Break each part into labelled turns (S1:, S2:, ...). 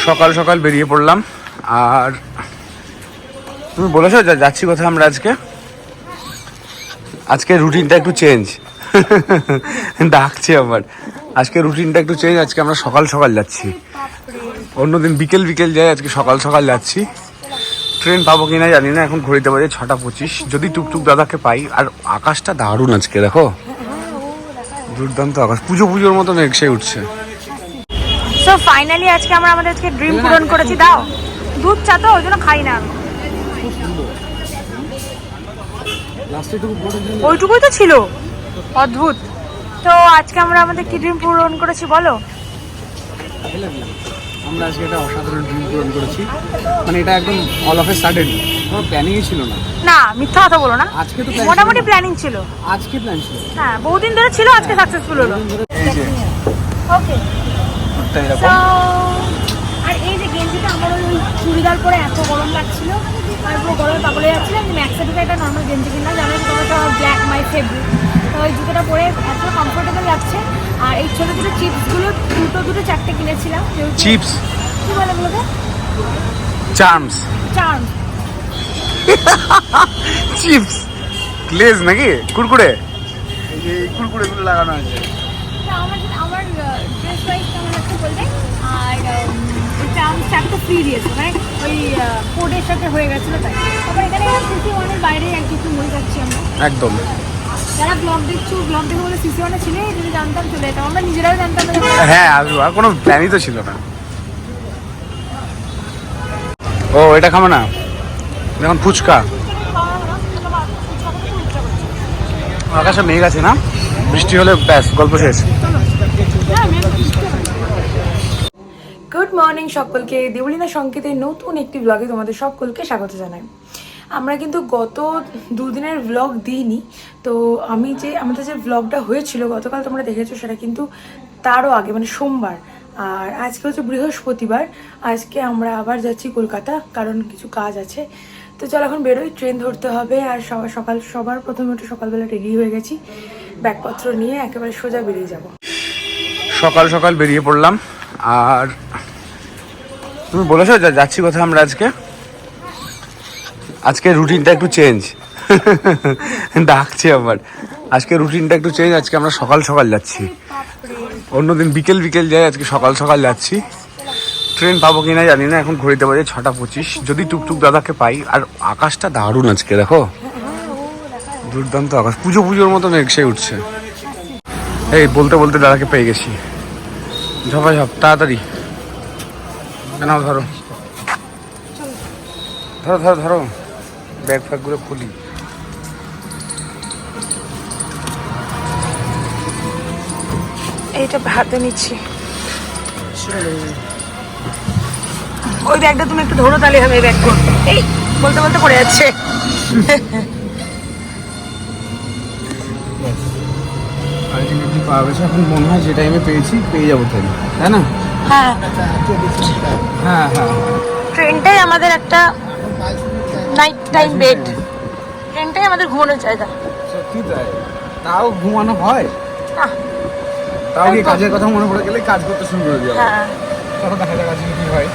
S1: সকাল সকাল বেরিয়ে পড়লাম। আর তুমি বলেছো যাচ্ছি কোথায় আমরা আজকে রুটিনটা একটু চেঞ্জ। ডাকছে আমার, আজকে রুটিনটা একটু চেঞ্জ। আজকে আমরা সকাল সকাল যাচ্ছি, অন্যদিন বিকেল বিকেল যাই, আজকে সকাল সকাল যাচ্ছি। ট্রেন পাবো কিনা জানি না, এখন ঘড়িতে বাজে 6:25। যদি টুকটুক দাদাকে পাই। আর আকাশটা দারুণ আজকে, দেখো দুর্দান্ত আকাশ, পুজোর মতো মেঘ সে উঠছে।
S2: সো ফাইনালি আজকে আমরা আমাদের ড্রিম পূরণ করেছি। দাও দুধ চা, তো ওই জন্য খাই না আমি। ওইটুকুই তো ছিল, অদ্ভুত। তো আজকে আমরা আমাদের কি ড্রিম পূরণ করেছি বলো?
S1: আমরা আজকে একটা অসাধারণ ড্রিম পূরণ করেছি, মানে এটা একদম অল অফ এ সাডেন, কোনো প্ল্যানিংই ছিল না।
S2: না, মিথ্যা কথা বলো না,
S1: আজকে তো
S2: মোটামুটি প্ল্যানিং ছিল।
S1: আজকে প্ল্যান ছিল,
S2: হ্যাঁ, বহুদিন ধরে ছিল, আজকে সাকসেসফুল হলো। ওকে, আর এই যে গেঞ্জিটা আমার ওই চুড়িদার পরে এত গরম লাগছিল, আমি পুরো গরমে পাগলে যাচ্ছিলাম। আমি ম্যাক্সা থেকে একটা নর্মাল গেঞ্জি কিনলাম, জানো তো ব্ল্যাক মাই ফেভারিট। তো ওই জুতোটা পরে এত কমফোর্টেবল লাগছে। আর এই ছোটো ছোটো চিপসগুলো দুটো চারটে কিনেছিলাম।
S1: চিপস
S2: কি বলে বলতে?
S1: চার্মস চিপস লেজ নাকি কুরকুরে, এই কুরকুরেগুলো লাগানো আছে।
S2: আমার ড্রেস ওয়াইজ কেমন লাগছে বলতে। আর ওই চারটা ফ্রি দিয়েছে, মানে ওই কোডের সাথে হয়ে গেছিলো তাই। তারপর এখানে সিসি ওয়ানের বাইরে আর কিছু মরে যাচ্ছি আমরা
S1: একদম।
S2: যারা ব্লগ দেখছো, ব্লগ দেখে বলে সিসি ওয়ানে ছিলে, যদি জানতাম চলে যেতাম। আমরা নিজেরাও জানতাম না।
S1: হ্যাঁ, আসবো, আর কোনো প্ল্যানই তো ছিল না। ও এটা খাবো না, এখন ফুচকা। আকাশে মেঘ আছে না, বৃষ্টি হলে ব্যাস গল্প শেষ।
S2: গুড মর্নিং সকলকে, দেবলীনা সংকেতের নতুন একটি ব্লগে তোমাদের সকলকে স্বাগত জানাই। আমরা কিন্তু গত দুদিনের ব্লগ দিইনি। তো আমাদের যে ব্লগটা হয়েছিল গতকাল তোমরা দেখেছো, সেটা কিন্তু তারও আগে, মানে সোমবার। আর আজকে হচ্ছে বৃহস্পতিবার। আজকে আমরা আবার যাচ্ছি কলকাতা, কারণ কিছু কাজ আছে। তো চল এখন বেরোই, ট্রেন ধরতে হবে। আর সবার প্রথমে একটু সকালবেলা রেডি হয়ে গেছি, ব্যাগপত্র নিয়ে একেবারে সোজা বেরিয়ে যাব।
S1: সকাল সকাল বেরিয়ে পড়লাম। আর তুমি বলেছো যাচ্ছি কোথায় আমরা আজকে রুটিনটা একটু চেঞ্জ। ডাকছে আমার, আজকে রুটিনটা একটু চেঞ্জ। আজকে আমরা সকাল সকাল যাচ্ছি, অন্যদিন বিকেল বিকেল যাই, আজকে সকাল সকাল যাচ্ছি। ট্রেন পাবো কিনা জানি না, এখন ঘড়িতে বাজে 6:25। যদি টুকটুক দাদাকে পাই। আর আকাশটা দারুণ আজকে, দেখো দুর্দান্ত আকাশ, পুজোর মতো মেঘ সে উঠছে। এই বলতে বলতে দাদাকে পেয়ে গেছি। ঝপাঝপ তাড়াতাড়ি, নাও ধরো ধরো ধরো ধরো, ব্যাগ ফ্যাগগুলো খুলি।
S2: এইটা হাতে নিচ্ছি, ওই ব্যাগটা তুমি একটু ধরো, তাহলে হবে। এই ব্যাগটা এই বলতে বলতে পড়ে যাচ্ছে।
S1: এখন মনে হয় যে টাইমে পেয়ে যাবো ট্রেন, তাই না?
S2: হ্যাঁ
S1: হ্যাঁ হ্যাঁ,
S2: ট্রেনটাই আমাদের একটা নাইট টাইম বেড, ট্রেনটাই আমাদের ঘুমানোর জায়গা।
S1: সত্যি তাই, তাও ঘুমানো হয়? তাও কি কাজের কথা মনে পড়ে গেলে কাজ করতে শুরু করে দেওয়া।
S2: হ্যাঁ,
S1: চলো দেখা যাক আজকে কি হয়।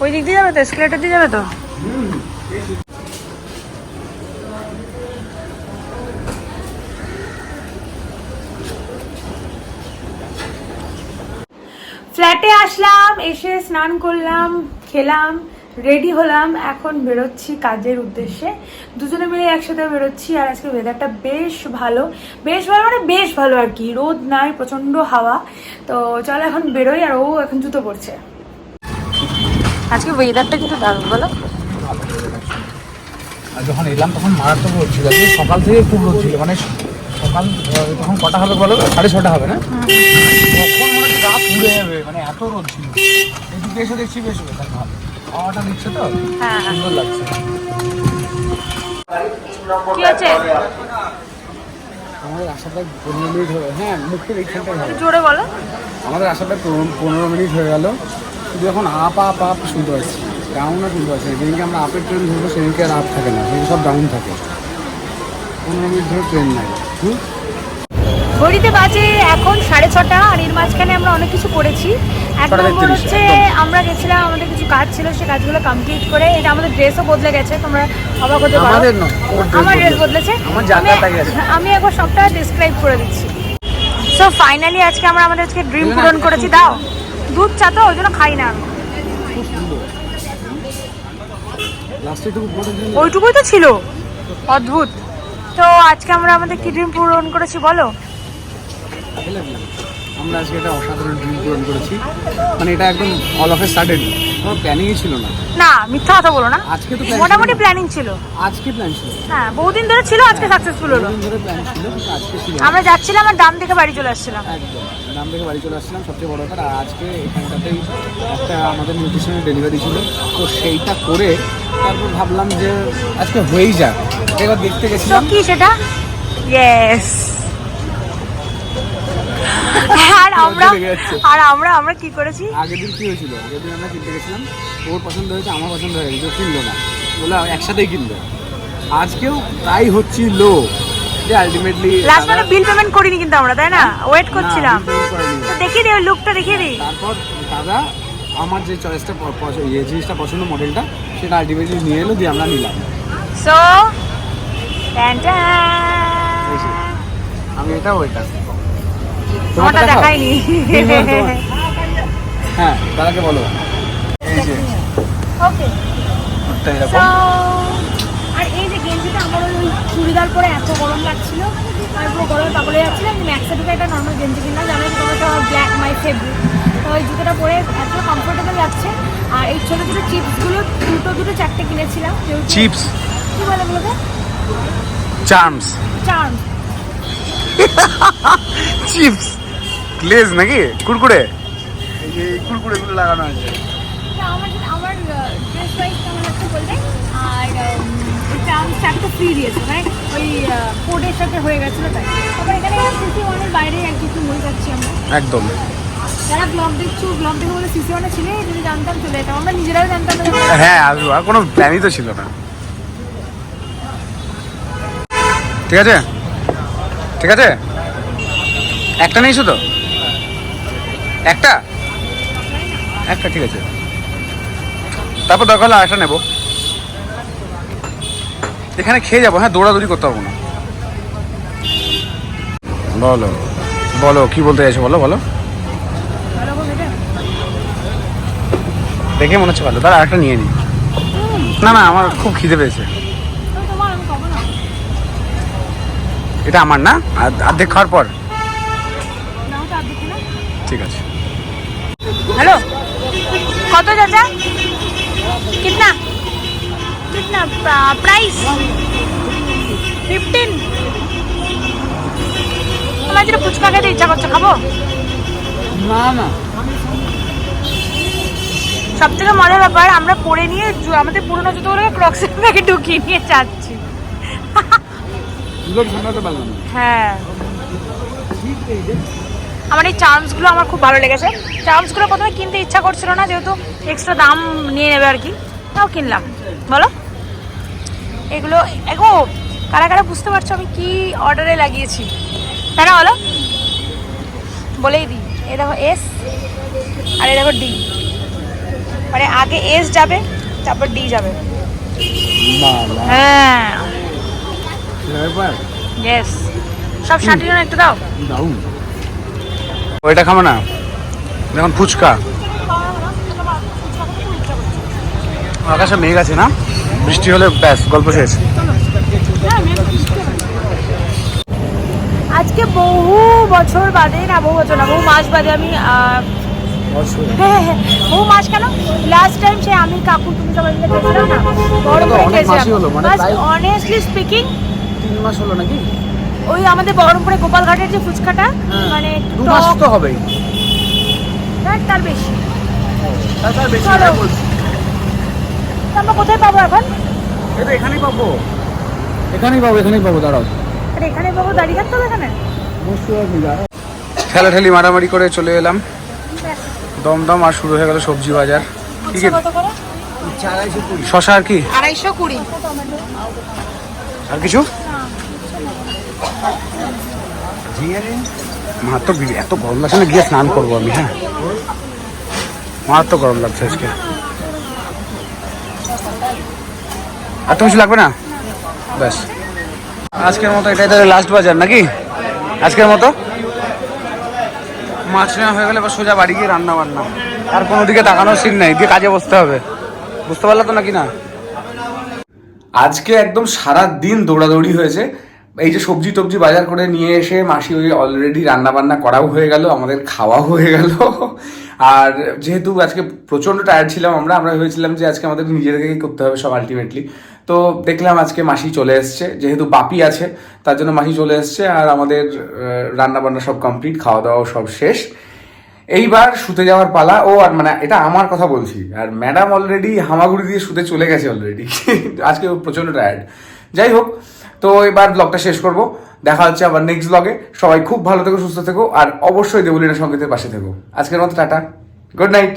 S2: ওই দিক দিয়ে যাবে তো, এসকেলেটর দিয়ে যাবে তো। ফ্ল্যাটে আসলাম, এসে স্নান করলাম, খেলাম, রেডি হলাম, এখন বেরোচ্ছি কাজের উদ্দেশ্যে। দুজনে মিলে একসাথে বেরোচ্ছি। আর আজকে ওয়েদারটা বেশ ভালো মানে বেশ ভালো আর কি, রোদ নাই, প্রচণ্ড হাওয়া। তো চলো এখন বেরোই। আর ও এখন জুতো পরছে। আজকে ওয়েদারটা কিন্তু দারুণ, বলো।
S1: আর যখন এলাম তখন মারাত্মক রোদ ছিল, সকাল থেকে খুব রোদ ছিল, মানে সকাল তখন কটা হবে বলো? 6:30 হবে না? তখন মনে হচ্ছে গা পুড়ে যাবে, মানে এত রোদ ছিল। এদিকে এসে দেখছি বেশ ভালো হাওয়াটা দিচ্ছে, তো সুন্দর লাগছে।
S2: কি আছে?
S1: আমাদের আশা প্রায় 15 মিনিট হয়ে, হ্যাঁ মুখের এইখানটাই হবে।
S2: জোরে বলো।
S1: আমাদের আশা প্রায় 15 মিনিট হয়ে গেল, শুধু এখন আপ শুনতে পাচ্ছি, ডাউন আর শুনতে পাচ্ছি। যেদিনকে আমরা আপের ট্রেন ধরবো সেদিনকে আর আপ থাকে না, সেদিন সব ডাউন থাকে। 15 মিনিট ধরে ট্রেন নাই।
S2: ঘড়িতে বাজে এখন 6:30, আর এর মাঝখানে আমরা অনেক কিছু করেছি। এক নম্বর হচ্ছে আমরা গেছিলাম, আমাদের কিছু কাজ ছিল, সে কাজগুলো কমপ্লিট করে, এটা আমাদের ড্রেসও বদলে গেছে, তোমরা অবাক হতে পারো। আমার ড্রেস বদলেছে, আমি একবার সবটা ডিসক্রাইব করে দিচ্ছি। সো ফাইনালি আজকে আমরা আমাদের আজকে ড্রিম পূরণ করেছি। দাও দুধ চা, তো ওই জন্য খাই না আমি, ওইটুকুই তো ছিল, অদ্ভুত। তো আজকে আমরা আমাদের কি ড্রিম পূরণ করেছি বলো?
S1: আমরা আজকে একটা অসাধারণ ড্রিম পূরণ করেছি, মানে এটা একদম অল অফ এ সাডেন, কোনো প্ল্যানিংই ছিল না।
S2: না মিথ্যা কথা বলো না,
S1: আজকে তো
S2: মোটামুটি প্ল্যানিং ছিল।
S1: আজকে প্ল্যান ছিল,
S2: হ্যাঁ বহুদিন ধরে ছিল, আজকে সাকসেসফুল হলো।
S1: বহুদিন ধরে প্ল্যান ছিল, কিন্তু আজকে ছিল।
S2: আমরা যাচ্ছিলাম আর দাম থেকে বাড়ি চলে আসছিলাম।
S1: একদম দাম থেকে বাড়ি চলে আসছিলাম, সবচেয়ে বড় কথা। আর আজকে এখানটাতেই একটা আমাদের নিউট্রিশনের ডেলিভারি ছিল, তো সেইটা করে তারপর ভাবলাম যে আজকে হয়েই যাক, এবার দেখতে
S2: তো
S1: গেছিলাম।
S2: কি সেটা? ইয়েস। আর আমরা কি করেছি?
S1: আগের দিন কি হয়েছিল, আগের দিন আমরা কিনতে গেছিলাম, ওর পছন্দ হয়েছে, আমার পছন্দ হয়ে গেছে, কিনলো না, বলে একসাথেই কিনবে। আজকেও তাই হচ্ছিল যে আলটিমেটলি
S2: লাস্ট মানে বিল পেমেন্ট করিনি কিন্তু আমরা, তাই না? ওয়েট করছিলাম, তো দেখিয়ে দিই, ওই লুকটা দেখিয়ে দিই।
S1: তারপর দাদা আমার যে চয়েসটা জিনিসটা পছন্দ, মডেলটা, সেটা আলটিমেটলি নিয়ে এলো, দিয়ে আমরা নিলাম।
S2: সো
S1: আমি এটাও এটা
S2: তোমারটা দেখাইনি।
S1: হ্যাঁ দাদাকে বলো, এই যে
S2: ওকে। আর এই যে গেঞ্জিটা আমার ওই চুড়িদার পরে এত গরম লাগছিল, আমি পুরো গরমে পাগলে যাচ্ছিলাম। ম্যাক্সা থেকে একটা নর্মাল গেঞ্জি কিনলাম, জানো তোমার তো ব্ল্যাক মাই ফেভারিট, তো ওই জুতোটা পরে এত কমফোর্টেবল লাগছে। আর এই ছোটো ছোটো চিপসগুলো দুটো চারটে কিনেছিলাম।
S1: চিপস
S2: কি বলে বলতে?
S1: চার্মস,
S2: চার্মস
S1: চিপস লেজ নাকি কুরকুরে, এই যে কুরকুরেগুলো লাগানো আছে।
S2: আমার ড্রেস ওয়াইজ কেমন লাগছে বলতে। আর ওই চারটা ফ্রি দিয়েছে, মানে ওই কোডের সাথে হয়ে গেছিলো তাই। তারপর এখানে সিসি ওয়ানের বাইরে আর কিছু হয়ে যাচ্ছি আমরা
S1: একদম।
S2: যারা ব্লগ দেখছো, ব্লগ দেখে বলে সিসি ওয়ানে ছিলে, যদি জানতাম চলে যেতাম, আমরা নিজেরাও জানতাম না।
S1: হ্যাঁ আসবো, আর কোনো প্ল্যানই তো ছিল না। ঠিক আছে ঠিক আছে, একটা নিয়েছো তো, একটা ঠিক আছে, তারপর দরকার হলে আরেকটা নেবো, এখানে খেয়ে যাবো। হ্যাঁ দৌড়াদৌড়ি করতে পারবো না। বলো বলো কি বলতে চাইছো, বলো বলো। দেখে মনে হচ্ছে ভালো, তার আরেকটা নিয়ে নিই। না না আমার খুব খিদে পেয়েছে। এটা আমার না, অর্ধেক খাওয়ার পর। ঠিক আছে।
S2: হ্যালো, কত চাচা? কিতনা কিতনা প্রাইস? 15। তোমার যেটা ফুচকা খেতে ইচ্ছা করছে, খাবো?
S1: না না,
S2: সব থেকে মজার ব্যাপার, আমরা পরে নিয়ে আমাদের পুরোনো জুতোগুলোকে ক্রক্সের ব্যাগে ঢুকিয়ে নিয়ে যাচ্ছি। হ্যাঁ আমার এই চার্মসগুলো আমার খুব ভালো লেগেছে। চার্মসগুলো প্রথমে কিনতে ইচ্ছা করছিল না, যেহেতু এক্সট্রা দাম নিয়ে নেবে আর কি, তাও কিনলাম। বলো এগুলো এগো কারা কারা বুঝতে পারছো আমি কি অর্ডারে লাগিয়েছি, তাই না? বলো, বলেই দিই। এই দেখো এস, আর এই দেখো ডি, মানে আগে এস যাবে তারপর ডি যাবে। হ্যাঁ ইয়েস, সব 60 জন একটু দাও।
S1: ওইটা খাবো না, দেখুন ফুচকা। আকাশে মেঘ আছে না, বৃষ্টি হলে ব্যাস গল্প শেষ।
S2: আজকে বহু বছর বাদে, না বহু বছর না, বহু মাস বাদে আমি বহু মাস কেন, লাস্ট টাইম সে আমি কাকু তুমি সবাই মিলে খেয়েছিলাম না, বহরমপুরে খেয়েছিলাম। অনেস্টলি স্পিকিং
S1: 3 মাস হলো নাকি?
S2: ওই আমাদের বহরমপুরে গোপালঘাটের যে ফুচকাটা, মানে
S1: 2 মাস তো হবেই,
S2: তার বেশি।
S1: চলো
S2: আমরা কোথায় পাবো এখন?
S1: এখানেই পাবো, দাঁড়াও।
S2: এখানে পাবো, দাঁড়িয়ে থাকতে হবে এখানে।
S1: ঠেলাঠেলি মারামারি করে চলে এলাম দমদম, আর শুরু হয়ে গেল সবজি বাজার। কি কি শশা আর কি
S2: 220।
S1: আর কিছু মারাত্মক এত গরম লাগছে না, গিয়ে স্নান করবো আমি। হ্যাঁ, মারাত্মক গরম লাগছে আজকে। আর তো কিছু লাগবে না, ব্যাস। আজকের মতো এটাই তাহলে লাস্ট বাজার নাকি? আজকের মতো মাছ নেওয়া হয়ে গেলে বা সোজা বাড়ি গিয়ে রান্না বান্না, আর কোনো দিকে তাকানোর সিন নেই, দিয়ে কাজে বসতে হবে। বুঝতে পারলে তো নাকি না? আজকে একদম সারা দিন দৌড়াদৌড়ি হয়েছে। এই যে সবজি টবজি বাজার করে নিয়ে এসে মাসি ওই অলরেডি রান্না বান্না করাও হয়ে গেল, আমাদের খাওয়াও হয়ে গেল। আর যেহেতু আজকে প্রচণ্ড টায়ার্ড ছিলাম আমরা ভেবেছিলাম যে আজকে আমাদের নিজেদেরকেই করতে হবে সব আলটিমেটলি। তো দেখলাম আজকে মাসি চলে এসছে, যেহেতু বাপি আছে তার জন্য মাসি চলে এসছে, আর আমাদের রান্না বান্না সব কমপ্লিট, খাওয়া দাওয়া সব শেষ। এইবার শুতে যাওয়ার পালা। ও আর মানে এটা আমার কথা বলছি, আর ম্যাডাম অলরেডি হামাগুড়ি দিয়ে শুতে চলে গেছে অলরেডি। আজকে প্রচণ্ড টায়ার্ড। যাই হোক, তো এবার ব্লগটা শেষ করব। দেখা হচ্ছে আবার নেক্সট ব্লগে। সবাই খুব ভালো থেকো, সুস্থ থেকো, আর অবশ্যই দেবলীনা সংগীতের পাশে থেকো। আজকের মতো টাটা, গুড নাইট।